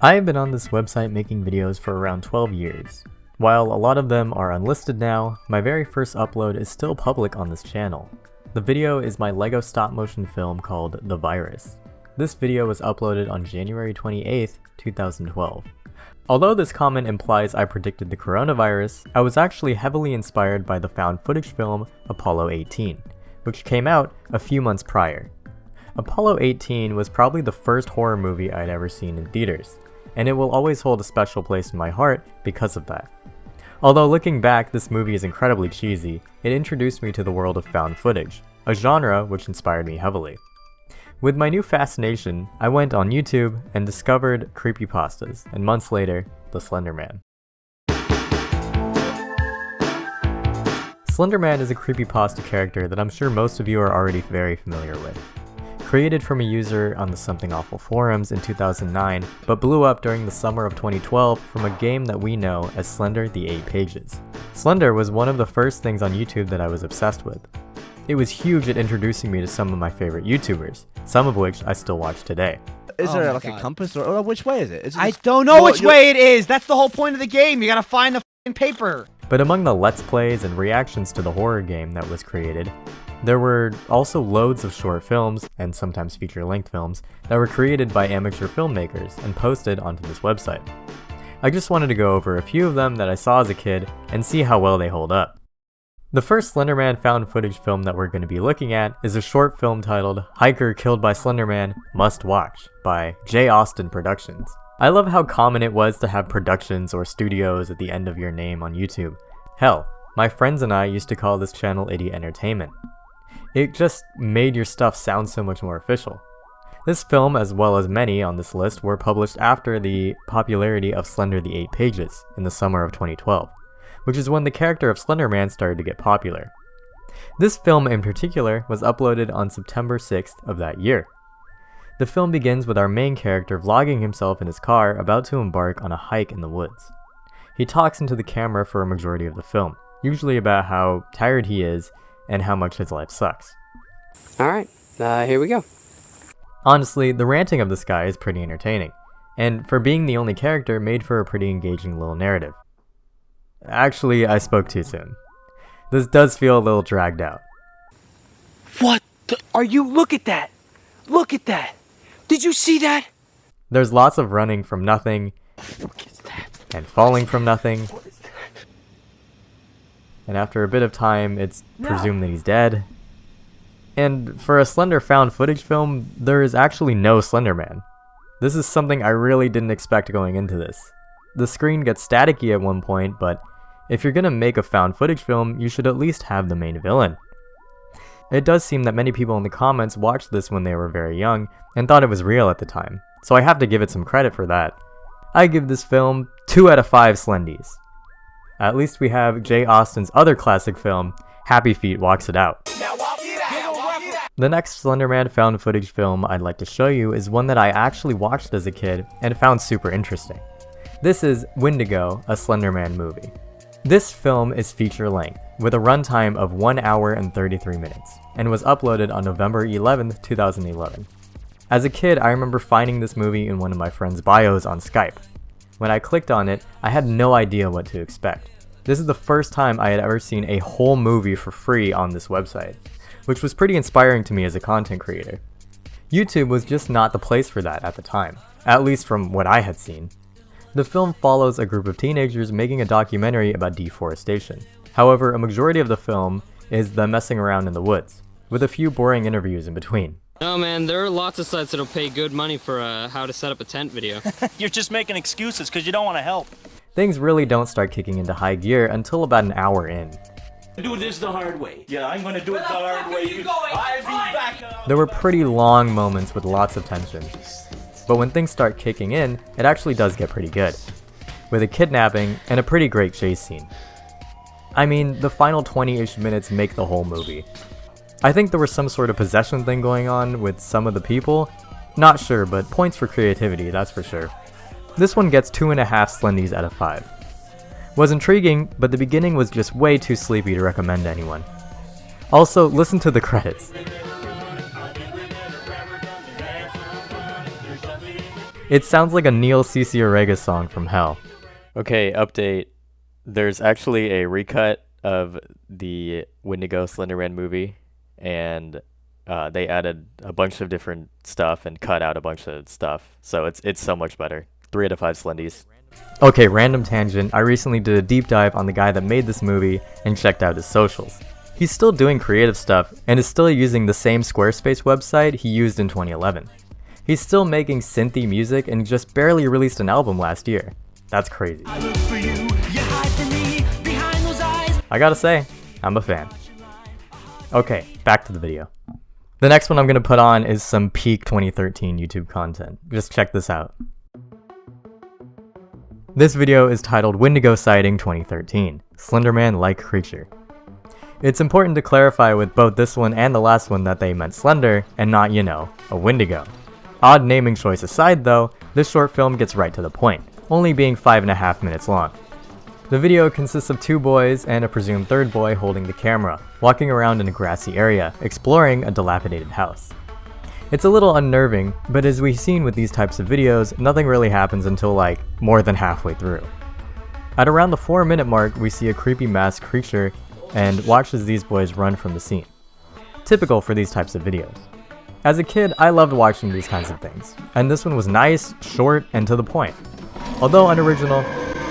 I have been on this website making videos for around 12 years. While a lot of them are unlisted now, my very first upload is still public on this channel. The video is my LEGO stop-motion film called The Virus. This video was uploaded on January 28th, 2012. Although this comment implies I predicted the coronavirus, I was actually heavily inspired by the found footage film Apollo 18, which came out a few months prior. Apollo 18 was probably the first horror movie I'd ever seen in theaters, and it will always hold a special place in my heart because of that. Although looking back, this movie is incredibly cheesy, it introduced me to the world of found footage, a genre which inspired me heavily. With my new fascination, I went on YouTube and discovered creepypastas, and months later, the Slender Man. Slender Man is a creepypasta character that I'm sure most of you are already very familiar with. Created from a user on the Something Awful forums in 2009, but blew up during the summer of 2012 from a game that we know as Slender the 8 Pages. Slender was one of the first things on YouTube that I was obsessed with. It was huge at introducing me to some of my favorite YouTubers, some of which I still watch today. Is there like a compass or which way is it? I don't know which way it is! That's the whole point of the game! You gotta find the f***ing paper! But among the Let's Plays and reactions to the horror game that was created, there were also loads of short films, and sometimes feature-length films, that were created by amateur filmmakers and posted onto this website. I just wanted to go over a few of them that I saw as a kid and see how well they hold up. The first Slender Man found footage film that we're going to be looking at is a short film titled Hiker Killed by Slender Man Must Watch by J. Austin Productions. I love how common it was to have productions or studios at the end of your name on YouTube. Hell, my friends and I used to call this channel Idiot Entertainment. It just made your stuff sound so much more official. This film, as well as many on this list, were published after the popularity of Slender the 8 Pages in the summer of 2012, which is when the character of Slender Man started to get popular. This film in particular was uploaded on September 6th of that year. The film begins with our main character vlogging himself in his car about to embark on a hike in the woods. He talks into the camera for a majority of the film, usually about how tired he is and how much his life sucks. Alright, here we go. Honestly, the ranting of this guy is pretty entertaining, and for being the only character, made for a pretty engaging little narrative. Actually, I spoke too soon. This does feel a little dragged out. What are you? Look at that! Look at that! Did you see that? There's lots of running from nothing, and falling from nothing, and after a bit of time, it's presumed that he's dead. And for a Slender found footage film, there is actually no Slender Man. This is something I really didn't expect going into this. The screen gets staticky at one point, but if you're gonna make a found footage film, you should at least have the main villain. It does seem that many people in the comments watched this when they were very young and thought it was real at the time, so I have to give it some credit for that. I give this film 2 out of 5 Slendies. At least we have J. Austin's other classic film, Happy Feet Walks It Out. The next Slender Man found footage film I'd like to show you is one that I actually watched as a kid and found super interesting. This is Windigo, a Slender Man movie. This film is feature-length, with a runtime of 1 hour and 33 minutes, and was uploaded on November 11th, 2011. As a kid, I remember finding this movie in one of my friend's bios on Skype. When I clicked on it, I had no idea what to expect. This is the first time I had ever seen a whole movie for free on this website, which was pretty inspiring to me as a content creator. YouTube was just not the place for that at the time, at least from what I had seen. The film follows a group of teenagers making a documentary about deforestation. However, a majority of the film is them messing around in the woods, with a few boring interviews in between. No man, there are lots of sites that'll pay good money for how to set up a tent video. You're just making excuses because you don't want to help. Things really don't start kicking into high gear until about an hour in. Do this the hard way. Yeah, I'm gonna do it the hard way. I'll be back. There were pretty long moments with lots of tension. But when things start kicking in, it actually does get pretty good, with a kidnapping and a pretty great chase scene. I mean, the final 20-ish minutes make the whole movie. I think there was some sort of possession thing going on with some of the people. Not sure, but points for creativity, that's for sure. This one gets 2.5 Slendies out of 5. Was intriguing, but the beginning was just way too sleepy to recommend to anyone. Also, listen to the credits. It sounds like a Neil Cicerega song from hell. Okay, update. There's actually a recut of the Windigo Slender Man movie, and they added a bunch of different stuff and cut out a bunch of stuff, so it's so much better. 3 out of 5 Slendies. Okay, random tangent. I recently did a deep dive on the guy that made this movie and checked out his socials. He's still doing creative stuff and is still using the same Squarespace website he used in 2011. He's still making synthy music and just barely released an album last year. That's crazy. I gotta say, I'm a fan. Okay, back to the video. The next one I'm gonna put on is some peak 2013 YouTube content. Just check this out. This video is titled Windigo Sighting 2013, Slender Man-like creature. It's important to clarify with both this one and the last one that they meant slender and not, you know, a Windigo. Odd naming choice aside though, this short film gets right to the point, only being 5.5 minutes long. The video consists of 2 boys and a presumed third boy holding the camera, walking around in a grassy area, exploring a dilapidated house. It's a little unnerving, but as we've seen with these types of videos, nothing really happens until like more than halfway through. At around the 4-minute mark, we see a creepy masked creature and watch as these boys run from the scene. Typical for these types of videos. As a kid, I loved watching these kinds of things, and this one was nice, short, and to the point. Although unoriginal,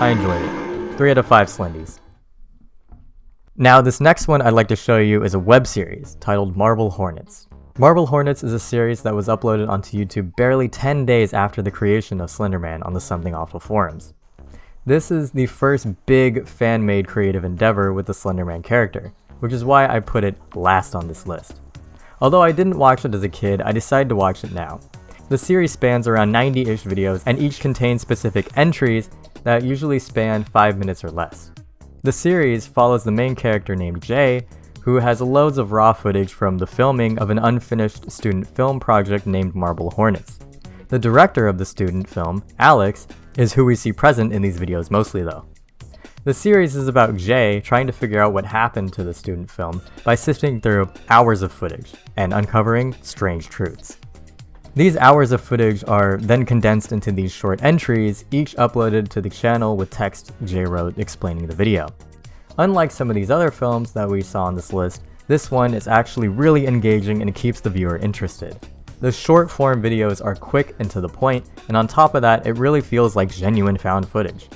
I enjoyed it. 3 out of 5 Slendies. Now this next one I'd like to show you is a web series titled Marble Hornets. Marble Hornets is a series that was uploaded onto YouTube barely 10 days after the creation of Slender Man on the Something Awful forums. This is the first big fan-made creative endeavor with the Slender Man character, which is why I put it last on this list. Although I didn't watch it as a kid, I decided to watch it now. The series spans around 90-ish videos and each contains specific entries that usually span 5 minutes or less. The series follows the main character named Jay, who has loads of raw footage from the filming of an unfinished student film project named Marble Hornets. The director of the student film, Alex, is who we see present in these videos mostly though. The series is about Jay trying to figure out what happened to the student film by sifting through hours of footage and uncovering strange truths. These hours of footage are then condensed into these short entries, each uploaded to the channel with text Jay wrote explaining the video. Unlike some of these other films that we saw on this list, this one is actually really engaging and keeps the viewer interested. The short form videos are quick and to the point, and on top of that, it really feels like genuine found footage.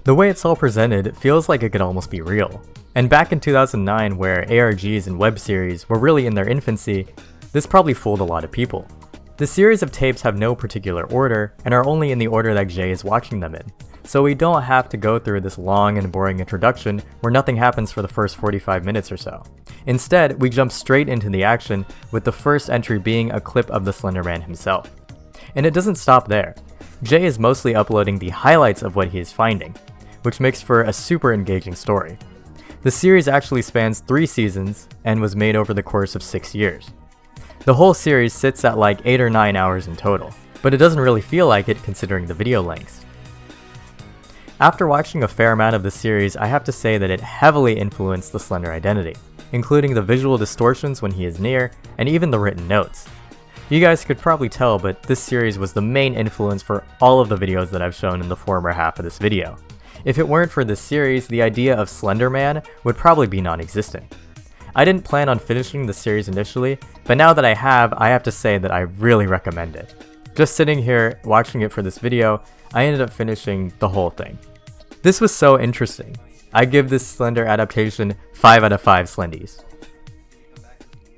The way it's all presented, it feels like it could almost be real. And back in 2009, where ARGs and web series were really in their infancy, this probably fooled a lot of people. The series of tapes have no particular order, and are only in the order that Jay is watching them in. So we don't have to go through this long and boring introduction where nothing happens for the first 45 minutes or so. Instead, we jump straight into the action, with the first entry being a clip of the Slender Man himself. And it doesn't stop there. Jay is mostly uploading the highlights of what he is finding, which makes for a super engaging story. The series actually spans 3 seasons and was made over the course of 6 years. The whole series sits at like 8 or 9 hours in total, but it doesn't really feel like it considering the video lengths. After watching a fair amount of the series, I have to say that it heavily influenced the Slender identity, including the visual distortions when he is near, and even the written notes. You guys could probably tell, but this series was the main influence for all of the videos that I've shown in the former half of this video. If it weren't for this series, the idea of Slender Man would probably be non-existent. I didn't plan on finishing the series initially, but now that I have to say that I really recommend it. Just sitting here watching it for this video, I ended up finishing the whole thing. This was so interesting. I give this Slender adaptation 5 out of 5 Slendies.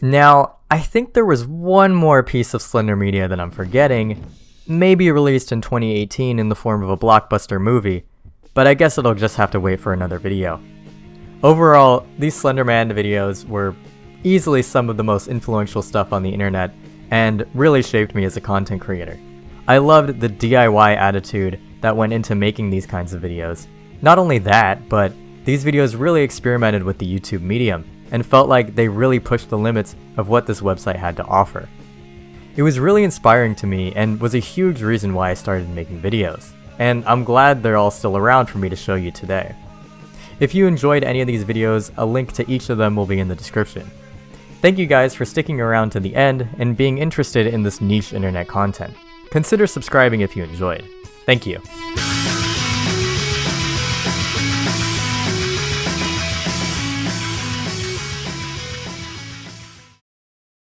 Now, I think there was one more piece of Slender media that I'm forgetting, maybe released in 2018 in the form of a blockbuster movie, but I guess it'll just have to wait for another video. Overall, these Slender Man videos were easily some of the most influential stuff on the internet and really shaped me as a content creator. I loved the DIY attitude that went into making these kinds of videos. Not only that, but these videos really experimented with the YouTube medium and felt like they really pushed the limits of what this website had to offer. It was really inspiring to me and was a huge reason why I started making videos, and I'm glad they're all still around for me to show you today. If you enjoyed any of these videos, a link to each of them will be in the description. Thank you guys for sticking around to the end and being interested in this niche internet content. Consider subscribing if you enjoyed. Thank you.